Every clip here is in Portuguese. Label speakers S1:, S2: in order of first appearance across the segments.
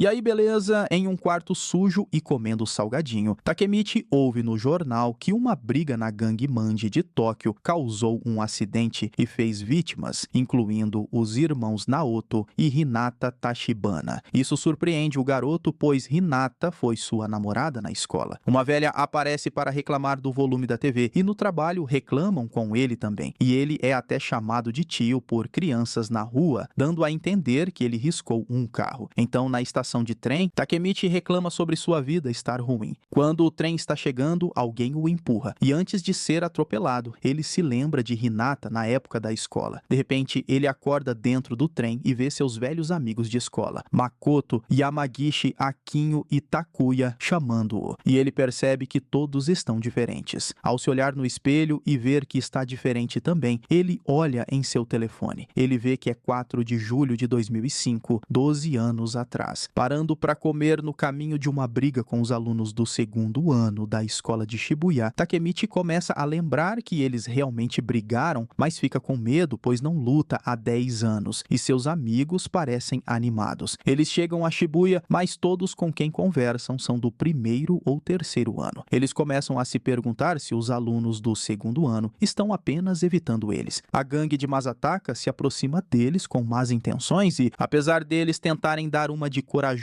S1: E aí, beleza? Em um quarto sujo e comendo salgadinho, Takemichi ouve no jornal que uma briga na gangue Manji de Tóquio causou um acidente e fez vítimas, incluindo os irmãos Naoto e Hinata Tachibana. Isso surpreende o garoto, pois Hinata foi sua namorada na escola. Uma velha aparece para reclamar do volume da TV e no trabalho reclamam com ele também. E ele é até chamado de tio por crianças na rua, dando a entender que ele riscou um carro. Então, na estação de trem, Takemichi reclama sobre sua vida estar ruim. Quando o trem está chegando, alguém o empurra. E antes de ser atropelado, ele se lembra de Hinata na época da escola. De repente, ele acorda dentro do trem e vê seus velhos amigos de escola, Makoto, Yamagishi, Akinho e Takuya, chamando-o. E ele percebe que todos estão diferentes. Ao se olhar no espelho e ver que está diferente também, ele olha em seu telefone. Ele vê que é 4 de julho de 2005, 12 anos atrás. Parando para comer no caminho de uma briga com os alunos do segundo ano da escola de Shibuya, Takemichi começa a lembrar que eles realmente brigaram, mas fica com medo, pois não luta há 10 anos, e seus amigos parecem animados. Eles chegam a Shibuya, mas todos com quem conversam são do primeiro ou terceiro ano. Eles começam a se perguntar se os alunos do segundo ano estão apenas evitando eles. A gangue de Masataka se aproxima deles com más intenções e, apesar deles tentarem dar uma de corajosos,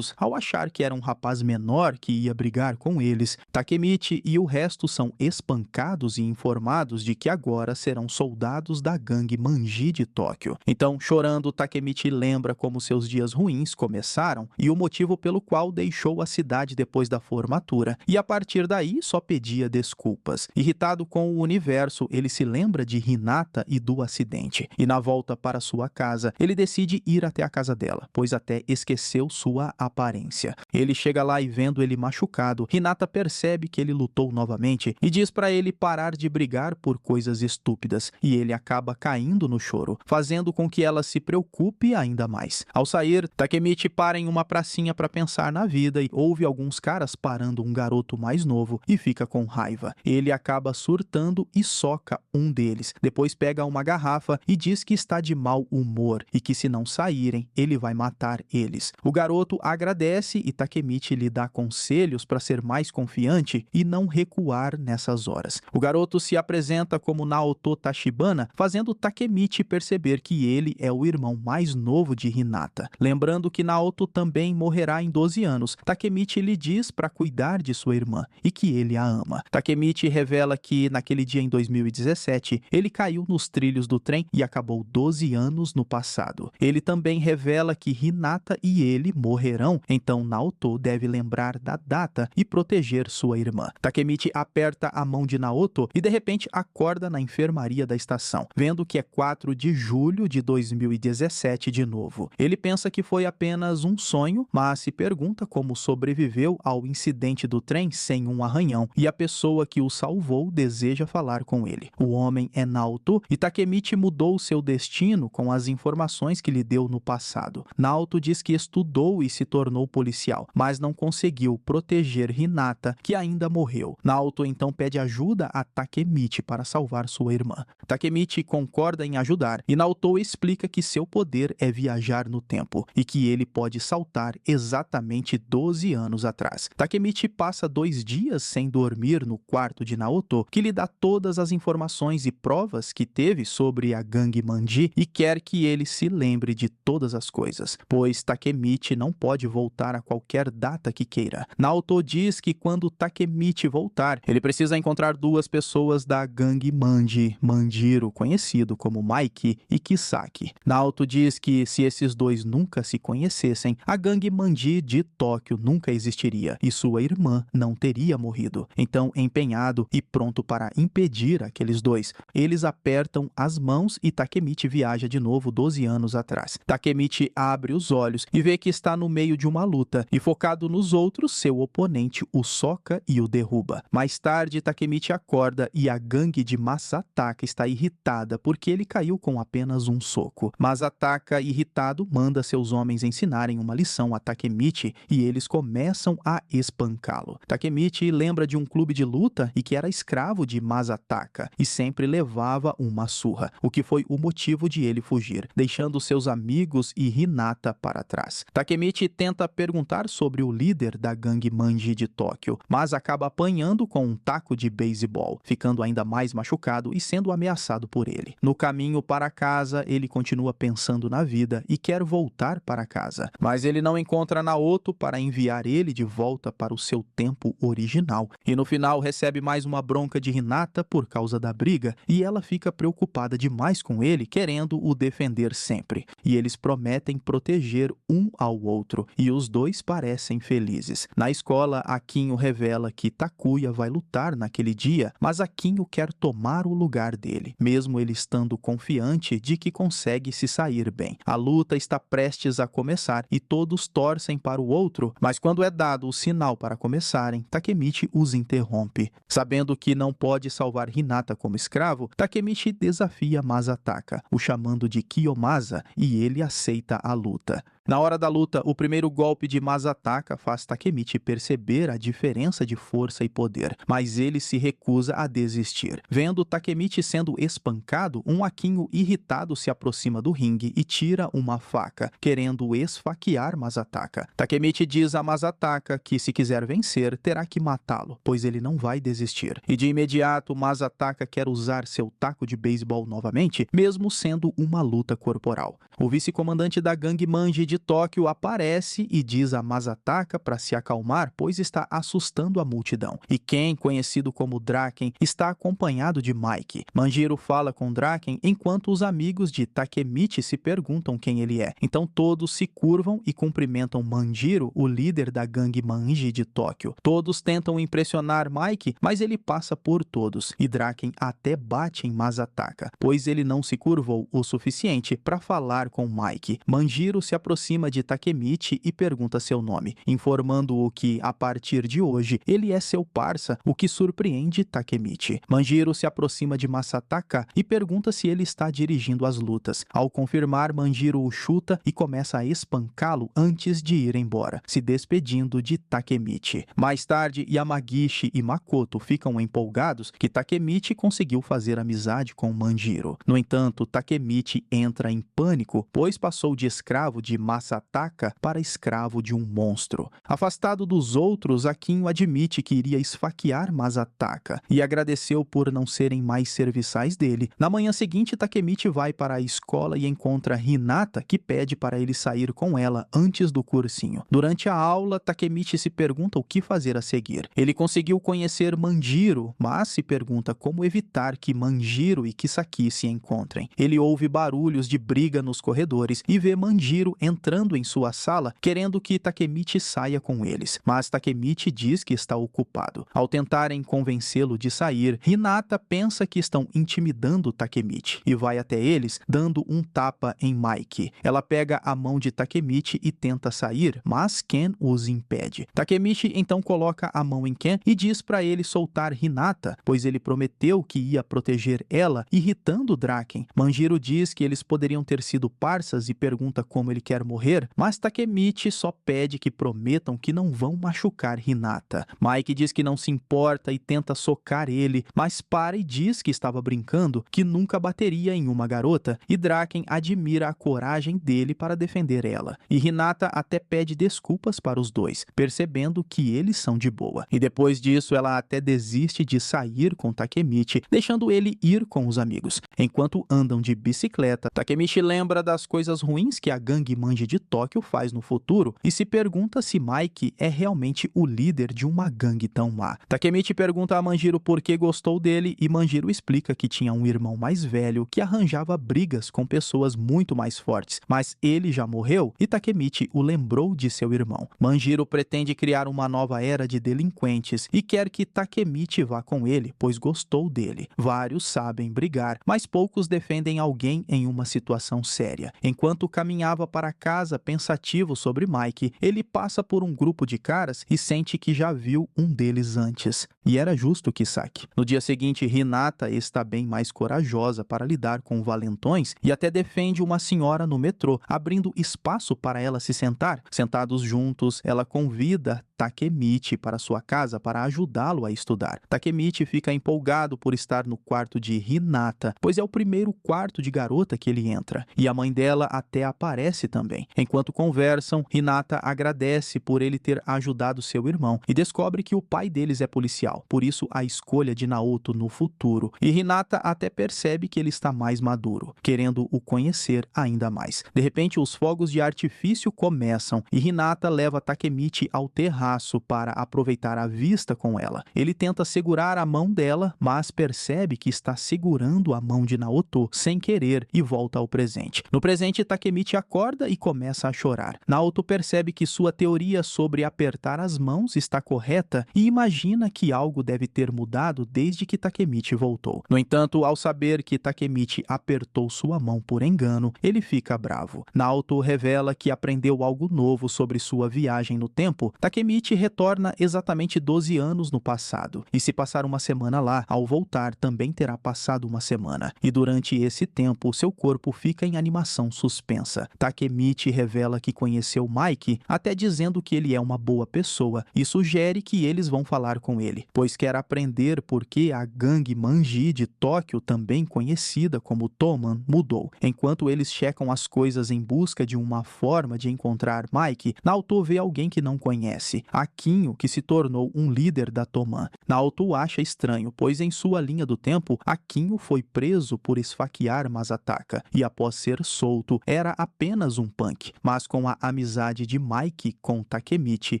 S1: ao achar que era um rapaz menor que ia brigar com eles, Takemichi e o resto são espancados e informados de que agora serão soldados da gangue Manji de Tóquio. Então, chorando, Takemichi lembra como seus dias ruins começaram e o motivo pelo qual deixou a cidade depois da formatura, e a partir daí só pedia desculpas. Irritado com o universo, ele se lembra de Hinata e do acidente, e na volta para sua casa, ele decide ir até a casa dela, pois até esqueceu sua aparência. Ele chega lá e vendo ele machucado, Hinata percebe que ele lutou novamente e diz para ele parar de brigar por coisas estúpidas, e ele acaba caindo no choro, fazendo com que ela se preocupe ainda mais. Ao sair, Takemichi para em uma pracinha para pensar na vida e ouve alguns caras parando um garoto mais novo e fica com raiva. Ele acaba surtando e soca um deles. Depois pega uma garrafa e diz que está de mau humor e que se não saírem, ele vai matar eles. O garoto agradece e Takemichi lhe dá conselhos para ser mais confiante e não recuar nessas horas. O garoto se apresenta como Naoto Tachibana, fazendo Takemichi perceber que ele é o irmão mais novo de Hinata. Lembrando que Naoto também morrerá em 12 anos, Takemichi lhe diz para cuidar de sua irmã e que ele a ama. Takemichi revela que naquele dia em 2017, ele caiu nos trilhos do trem e acabou 12 anos no passado. Ele também revela que Hinata e ele morrerão, então Naoto deve lembrar da data e proteger sua irmã. Takemichi aperta a mão de Naoto e de repente acorda na enfermaria da estação, vendo que é 4 de julho de 2017 de novo. Ele pensa que foi apenas um sonho, mas se pergunta como sobreviveu ao incidente do trem sem um arranhão, e a pessoa que o salvou deseja falar com ele. O homem é Naoto e Takemichi mudou seu destino com as informações que lhe deu no passado. Naoto diz que estudou e se tornou policial, mas não conseguiu proteger Hinata, que ainda morreu. Naoto então pede ajuda a Takemichi para salvar sua irmã. Takemichi concorda em ajudar e Naoto explica que seu poder é viajar no tempo e que ele pode saltar exatamente 12 anos atrás. Takemichi passa 2 dias sem dormir no quarto de Naoto, que lhe dá todas as informações e provas que teve sobre a gangue Manji e quer que ele se lembre de todas as coisas, pois Takemichi não pode voltar a qualquer data que queira. Naoto diz que quando Takemichi voltar, ele precisa encontrar 2 pessoas da gangue Manji, Manjiro, conhecido como Maiki, e Kisaki. Naoto diz que se esses 2 nunca se conhecessem, a gangue Manji de Tóquio nunca existiria e sua irmã não teria morrido. Então, empenhado e pronto para impedir aqueles 2, eles apertam as mãos e Takemichi viaja de novo 12 anos atrás. Takemichi abre os olhos e vê que está no meio de uma luta e, focado nos outros, seu oponente o soca e o derruba. Mais tarde, Takemichi acorda e a gangue de Masataka está irritada porque ele caiu com apenas um soco. Masataka, irritado, manda seus homens ensinarem uma lição a Takemichi e eles começam a espancá-lo. Takemichi lembra de um clube de luta e que era escravo de Masataka e sempre levava uma surra, o que foi o motivo de ele fugir, deixando seus amigos e Hinata para trás. Takemichi Takemichi tenta perguntar sobre o líder da gangue Manji de Tóquio, mas acaba apanhando com um taco de beisebol, ficando ainda mais machucado e sendo ameaçado por ele. No caminho para casa, ele continua pensando na vida e quer voltar para casa, mas ele não encontra Naoto para enviar ele de volta para o seu tempo original. E no final recebe mais uma bronca de Hinata por causa da briga, e ela fica preocupada demais com ele, querendo o defender sempre. E eles prometem proteger um ao outro, e os dois parecem felizes. Na escola, Akinho revela que Takuya vai lutar naquele dia, mas Akinho quer tomar o lugar dele, mesmo ele estando confiante de que consegue se sair bem. A luta está prestes a começar e todos torcem para o outro, mas quando é dado o sinal para começarem, Takemichi os interrompe. Sabendo que não pode salvar Hinata como escravo, Takemichi desafia Masataka, o chamando de Kiyomasa, e ele aceita a luta. Na hora da luta, o primeiro golpe de Masataka faz Takemichi perceber a diferença de força e poder, mas ele se recusa a desistir. Vendo Takemichi sendo espancado, um Akinho irritado se aproxima do ringue e tira uma faca, querendo esfaquear Masataka. Takemichi diz a Masataka que se quiser vencer, terá que matá-lo, pois ele não vai desistir. E de imediato, Masataka quer usar seu taco de beisebol novamente, mesmo sendo uma luta corporal. O vice-comandante da gangue Manji de Tóquio aparece e diz a Masataka para se acalmar, pois está assustando a multidão. E Ken, conhecido como Draken, está acompanhado de Mike. Manjiro fala com Draken enquanto os amigos de Takemichi se perguntam quem ele é. Então todos se curvam e cumprimentam Manjiro, o líder da gangue Manji de Tóquio. Todos tentam impressionar Mike, mas ele passa por todos. E Draken até bate em Masataka, pois ele não se curvou o suficiente para falar com Mike. Manjiro se aproxima de Takemichi e pergunta seu nome, informando-o que, a partir de hoje, ele é seu parça, o que surpreende Takemichi. Manjiro se aproxima de Masataka e pergunta se ele está dirigindo as lutas. Ao confirmar, Manjiro o chuta e começa a espancá-lo antes de ir embora, se despedindo de Takemichi. Mais tarde, Yamagishi e Makoto ficam empolgados que Takemichi conseguiu fazer amizade com Manjiro. No entanto, Takemichi entra em pânico, pois passou de escravo de Masataka para escravo de um monstro. Afastado dos outros, Akinho admite que iria esfaquear Masataka e agradeceu por não serem mais serviçais dele. Na manhã seguinte, Takemichi vai para a escola e encontra Hinata, que pede para ele sair com ela antes do cursinho. Durante a aula, Takemichi se pergunta o que fazer a seguir. Ele conseguiu conhecer Manjiro, mas se pergunta como evitar que Manjiro e Kisaki se encontrem. Ele ouve barulhos de briga nos corredores e vê Manjiro entrando em sua sala, querendo que Takemichi saia com eles, mas Takemichi diz que está ocupado. Ao tentarem convencê-lo de sair, Hinata pensa que estão intimidando Takemichi e vai até eles, dando um tapa em Mike. Ela pega a mão de Takemichi e tenta sair, mas Ken os impede. Takemichi então coloca a mão em Ken e diz para ele soltar Hinata, pois ele prometeu que ia proteger ela, irritando Draken. Manjiro diz que eles poderiam ter sido parças e pergunta como ele quer morrer, mas Takemichi só pede que prometam que não vão machucar Hinata. Mike diz que não se importa e tenta socar ele, mas para e diz que estava brincando, que nunca bateria em uma garota, e Draken admira a coragem dele para defender ela. E Hinata até pede desculpas para os dois, percebendo que eles são de boa. E depois disso, ela até desiste de sair com Takemichi, deixando ele ir com os amigos. Enquanto andam de bicicleta, Takemichi lembra das coisas ruins que a gangue Manji de Tóquio faz no futuro e se pergunta se Mike é realmente o líder de uma gangue tão má. Takemichi pergunta a Manjiro por que gostou dele e Manjiro explica que tinha um irmão mais velho que arranjava brigas com pessoas muito mais fortes, mas ele já morreu e Takemichi o lembrou de seu irmão. Manjiro pretende criar uma nova era de delinquentes e quer que Takemichi vá com ele, pois gostou dele. Vários sabem brigar, mas poucos defendem alguém em uma situação séria. Enquanto caminhava para casa pensativo sobre Mike, ele passa por um grupo de caras e sente que já viu um deles antes. E era justo Kisaki. No dia seguinte, Hinata está bem mais corajosa para lidar com valentões e até defende uma senhora no metrô, abrindo espaço para ela se sentar. Sentados juntos, ela convida Takemichi para sua casa para ajudá-lo a estudar. Takemichi fica empolgado por estar no quarto de Hinata, pois é o primeiro quarto de garota que ele entra, e a mãe dela até aparece também. Enquanto conversam, Hinata agradece por ele ter ajudado seu irmão e descobre que o pai deles é policial, por isso a escolha de Naoto no futuro. E Hinata até percebe que ele está mais maduro, querendo o conhecer ainda mais. De repente, os fogos de artifício começam e Hinata leva Takemichi ao terraço para aproveitar a vista com ela. Ele tenta segurar a mão dela, mas percebe que está segurando a mão de Naoto sem querer e volta ao presente. No presente, Takemichi acorda e começa a chorar. Naoto percebe que sua teoria sobre apertar as mãos está correta e imagina que algo deve ter mudado desde que Takemichi voltou. No entanto, ao saber que Takemichi apertou sua mão por engano, ele fica bravo. Naoto revela que aprendeu algo novo sobre sua viagem no tempo. Takemichi retorna exatamente 12 anos no passado, e se passar uma semana lá, ao voltar também terá passado uma semana. E durante esse tempo, seu corpo fica em animação suspensa. Takemichi revela que conheceu Mike, até dizendo que ele é uma boa pessoa, e sugere que eles vão falar com ele, pois quer aprender por que a gangue Manji de Tóquio, também conhecida como Toman, mudou. Enquanto eles checam as coisas em busca de uma forma de encontrar Mike, Naoto vê alguém que não conhece, Akinho, que se tornou um líder da Toman. Naoto acha estranho, pois em sua linha do tempo, Akinho foi preso por esfaquear Masataka, e após ser solto, era apenas um punk. Mas com a amizade de Mike com Takemichi,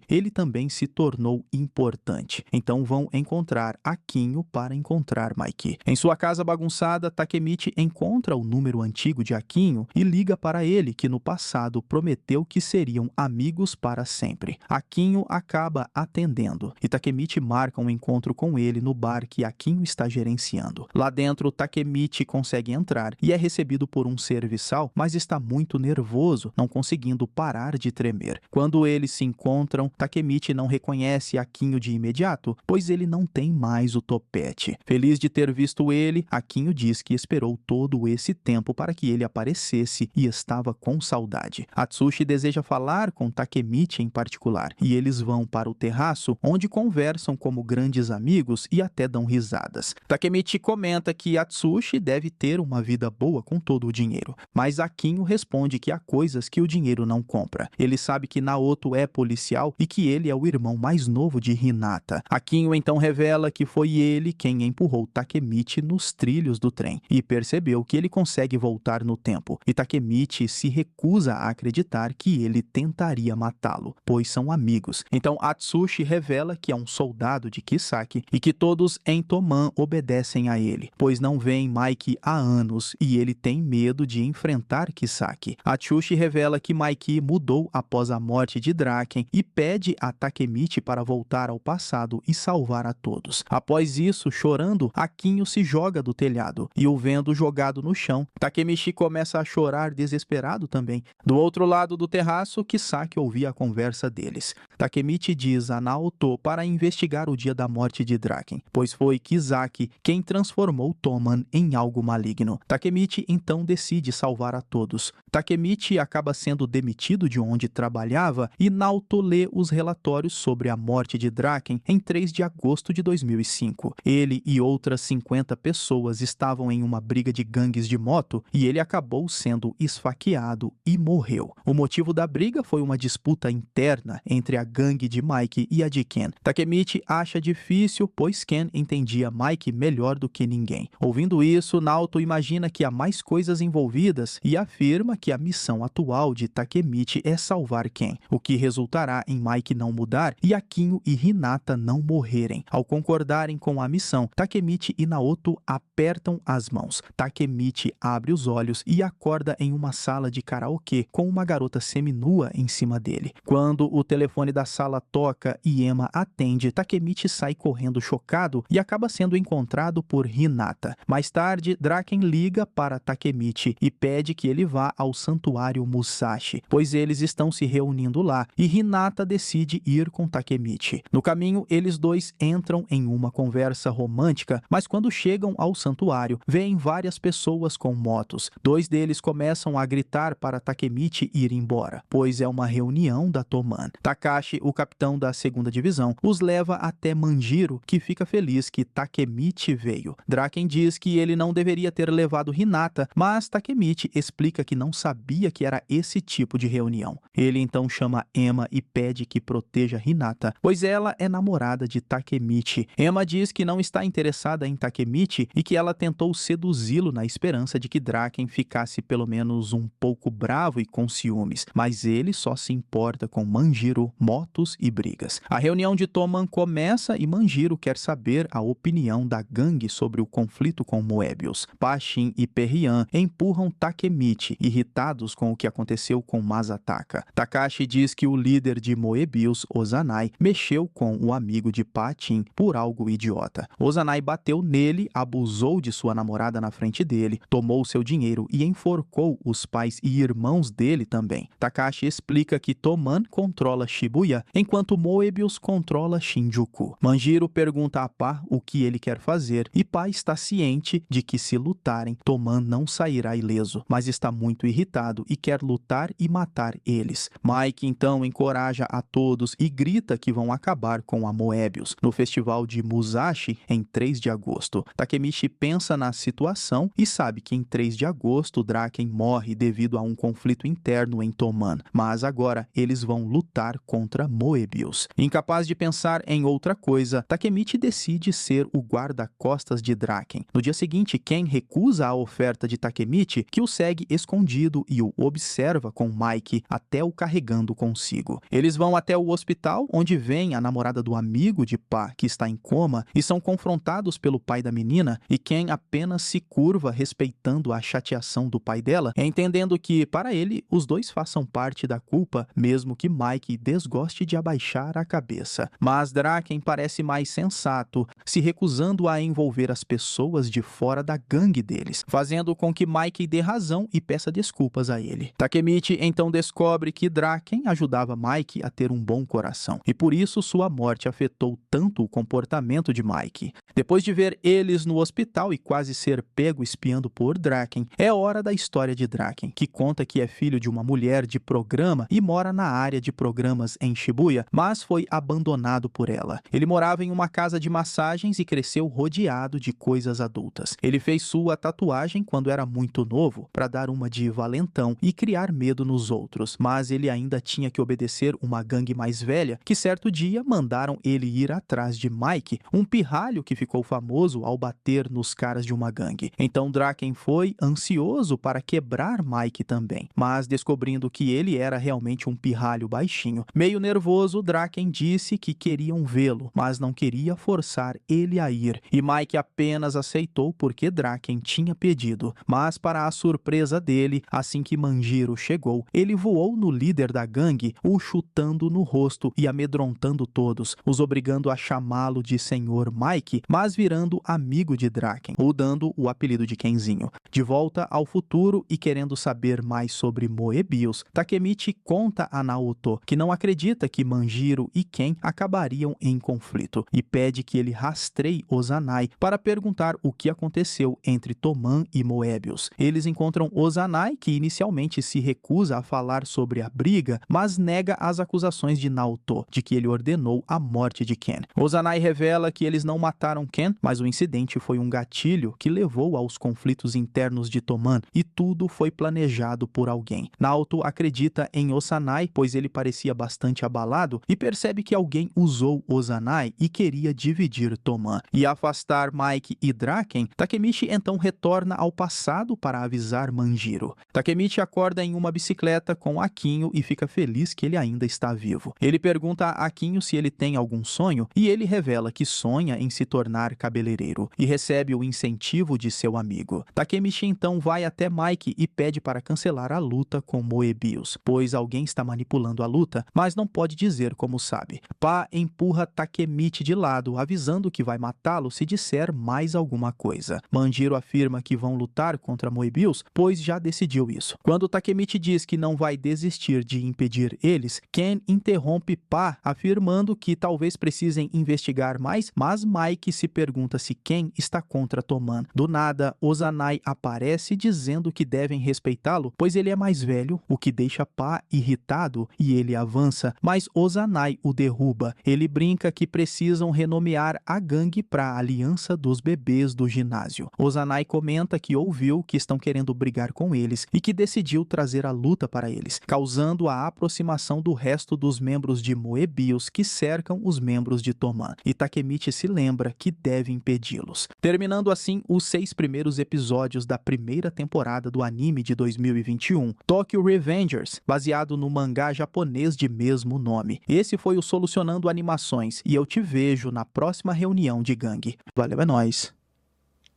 S1: ele também se tornou importante. Então vão encontrar Akinho para encontrar Mike. Em sua casa bagunçada, Takemichi encontra o número antigo de Akinho e liga para ele, que no passado prometeu que seriam amigos para sempre. Akinho acaba atendendo e Takemichi marca um encontro com ele no bar que Akinho está gerenciando. Lá dentro, Takemichi consegue entrar e é recebido por um serviçal, mas está muito nervoso, não conseguindo parar de tremer. Quando eles se encontram, Takemichi não reconhece Akinho de imediato, pois ele não tem mais o topete. Feliz de ter visto ele, Akinho diz que esperou todo esse tempo para que ele aparecesse e estava com saudade. Atsushi deseja falar com Takemichi em particular, e eles vão para o terraço, onde conversam como grandes amigos e até dão risadas. Takemichi comenta que Atsushi deve ter uma vida boa com todo o dinheiro, mas Akinho responde que há coisas que o dinheiro não compra. Ele sabe que Naoto é policial e que ele é o irmão mais novo de Hinata. Akinho então revela que foi ele quem empurrou Takemichi nos trilhos do trem e percebeu que ele consegue voltar no tempo, e Takemichi se recusa a acreditar que ele tentaria matá-lo, pois são amigos. Então Atsushi revela que é um soldado de Kisaki e que todos em Toman obedecem a ele, pois não veem Mike há anos e ele tem medo de enfrentar Kisaki. Atsushi revela que Mike mudou após a morte de Draken e pede a Takemichi para voltar ao passado e salvar a todos. Após isso, chorando, Akinho se joga do telhado e, o vendo jogado no chão, Takemichi começa a chorar desesperado também. Do outro lado do terraço, Kisaki ouvia a conversa deles. Takemichi diz a Naoto para investigar o dia da morte de Draken, pois foi Kisaki quem transformou Toman em algo maligno. Takemichi então decide salvar a todos. Takemichi acaba sendo demitido de onde trabalhava e Naoto lê os relatórios sobre a morte de Draken em 3 de agosto de 2005. Ele e outras 50 pessoas estavam em uma briga de gangues de moto e ele acabou sendo esfaqueado e morreu. O motivo da briga foi uma disputa interna entre a gangue de Mike e a de Ken. Takemichi acha difícil, pois Ken entendia Mike melhor do que ninguém. Ouvindo isso, Naoto imagina que há mais coisas envolvidas e afirma que a missão atual de Takemichi é salvar Ken, o que resultará em Mike não mudar e Akinho e Hinata não morrerem. Ao concordarem com a missão, Takemichi e Naoto apertam as mãos. Takemichi abre os olhos e acorda em uma sala de karaokê com uma garota seminua em cima dele. Quando o telefone da sala toca e Emma atende, Takemichi sai correndo chocado e acaba sendo encontrado por Hinata. Mais tarde, Draken liga para Takemichi e pede que ele vá ao santuário Musashi, pois eles estão se reunindo lá, e Hinata decide ir com Takemichi. No caminho, eles dois entram em uma conversa romântica, mas quando chegam ao santuário, veem várias pessoas com motos. 2 deles começam a gritar para Takemichi ir embora, pois é uma reunião da Toman. Takashi, o capitão da segunda divisão, os leva até Manjiro, que fica feliz que Takemichi veio. Draken diz que ele não deveria ter levado Hinata, mas Takemichi explica que não sabia que era esse tipo de reunião. Ele então chama Emma e pede que proteja Hinata, pois ela é namorada de Takemichi. Emma diz que não está interessada em Takemichi e que ela tentou seduzi-lo na esperança de que Draken ficasse pelo menos um pouco bravo e com ciúmes, mas ele só se importa com Manjiro, motos e brigas. A reunião de Toman começa e Manjiro quer saber a opinião da gangue sobre o conflito com Moebius. Pashin e Perian empurram Takemichi, irritados com o que aconteceu com Masataka. Takashi diz que o líder de Moebius, Ozanai, mexeu com o amigo de Patin por algo idiota. Ozanai bateu nele, abusou de sua namorada na frente dele, tomou seu dinheiro e enforcou os pais e irmãos dele também. Takashi explica que Toman controla Shibuya, enquanto Moebius controla Shinjuku. Manjiro pergunta a Pa o que ele quer fazer e Pa está ciente de que se lutarem, Toman não sairá ileso, mas está muito irritado e quer lutar e matar eles. Mike então encoraja a todos e grita que vão acabar com a Moebius no festival de Musashi em 3 de agosto. Takemichi pensa na situação e sabe que em 3 de agosto Draken morre devido a um conflito interno em Toman, mas agora eles vão lutar contra Moebius. Incapaz de pensar em outra coisa, Takemichi decide ser o guarda-costas de Draken. No dia seguinte, Ken recusa a oferta de Takemichi, que o segue escondido e o observa com Mike até o carregando consigo. Eles vão até o hospital, onde vem a namorada do amigo de Pa, que está em coma, e são confrontados pelo pai da menina, e Ken apenas se curva respeitando a chateação do pai dela, entendendo que, para ele, os dois façam parte da culpa, mesmo que Mike desgoste de abaixar a cabeça. Mas Draken parece mais sensato, se recusando a envolver as pessoas de fora da gangue deles, fazendo com que Mike dê razão e peça desculpas a ele. Takemichi então descobre que Draken ajudava Mike a ter um bom coração, e por isso sua morte afetou tanto o comportamento de Mike. Depois de ver eles no hospital e quase ser pego espiando por Draken, é hora da história de Draken, que conta que é filho de uma mulher de programa e mora na área de programas em Shibuya, mas foi abandonado por ela. Ele morava em uma casa de massagens e cresceu rodeado de coisas adultas. Ele fez sua tatuagem quando era muito novo, para dar uma de valentão e criar medo nos outros, mas ele ainda tinha que obedecer uma gangue mais velha, que certo dia mandaram ele ir atrás de Mike, um pirralho que ficou famoso ao bater nos caras de uma gangue. Então Draken foi ansioso para quebrar Mike também, mas descobrindo que ele era realmente um pirralho baixinho. Meio nervoso, Draken disse que queriam vê-lo, mas não queria forçar ele a ir, e Mike apenas aceitou porque Draken tinha pedido. Mas para a surpresa dele, assim que Manjiro chegou, ele voou no líder da gangue, o chutando no rosto e amedrontando todos, os obrigando a chamá-lo de Senhor Mike, mas virando amigo de Draken, ou dando o apelido de Kenzinho. De volta ao futuro e querendo saber mais sobre Moebius, Takemichi conta a Naoto que não acredita que Manjiro e Ken acabariam em conflito e pede que ele rastreie Ozanai para perguntar o que aconteceu entre Toman e Moebius. Eles encontram Ozanai, que inicialmente se recusa a falar sobre a briga, mas nega as acusações de Naoto de que ele ordenou a morte de Ken. Ozanai revela que eles não mataram Ken, mas o incidente foi um gatilho que levou aos conflitos internos de Toman e tudo foi planejado por alguém. Naoto acredita em Ozanai, pois ele parecia bastante abalado e percebe que alguém usou Ozanai e queria dividir Toman e afastar Mike e Draken. Takemichi então retorna ao passado para avisar Manjiro. Takemichi acorda em uma bicicleta com Akinho e fica feliz que ele ainda está vivo. Ele pergunta a Akinho se ele tem algum sonho e ele revela que sonha em se tornar cabeleireiro e recebe o incentivo de seu amigo. Takemichi então vai até Mike e pede para cancelar a luta com Moebius, pois alguém está manipulando a luta, mas não pode dizer como sabe. Pa empurra Takemichi de lado, avisando que vai matá-lo se disser mais alguma coisa. Manjiro afirma que vão lutar contra Moebius, pois já decidiu isso. Quando Takemichi diz que não vai desistir de impedir eles, Ken interrompe Pa, afirmando que talvez precisem investigar mais, mas Mike se pergunta se Ken está contra Toman. Do nada, Ozanai aparece dizendo que devem respeitá-lo, pois ele é mais velho, o que deixa Pa irritado e ele avança, mas mas Ozanai o derruba. Ele brinca que precisam renomear a gangue para Aliança dos Bebês do Ginásio. Ozanai comenta que ouviu que estão querendo brigar com eles e que decidiu trazer a luta para eles, causando a aproximação do resto dos membros de Moebius que cercam os membros de Toman. E Takemichi se lembra que deve impedi-los. Terminando assim os 6 primeiros episódios da primeira temporada do anime de 2021, Tokyo Revengers, baseado no mangá japonês de mesmo nome. Esse foi o Solucionando Animações e eu te vejo na próxima reunião de gangue. Valeu, é nóis.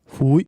S1: Fui.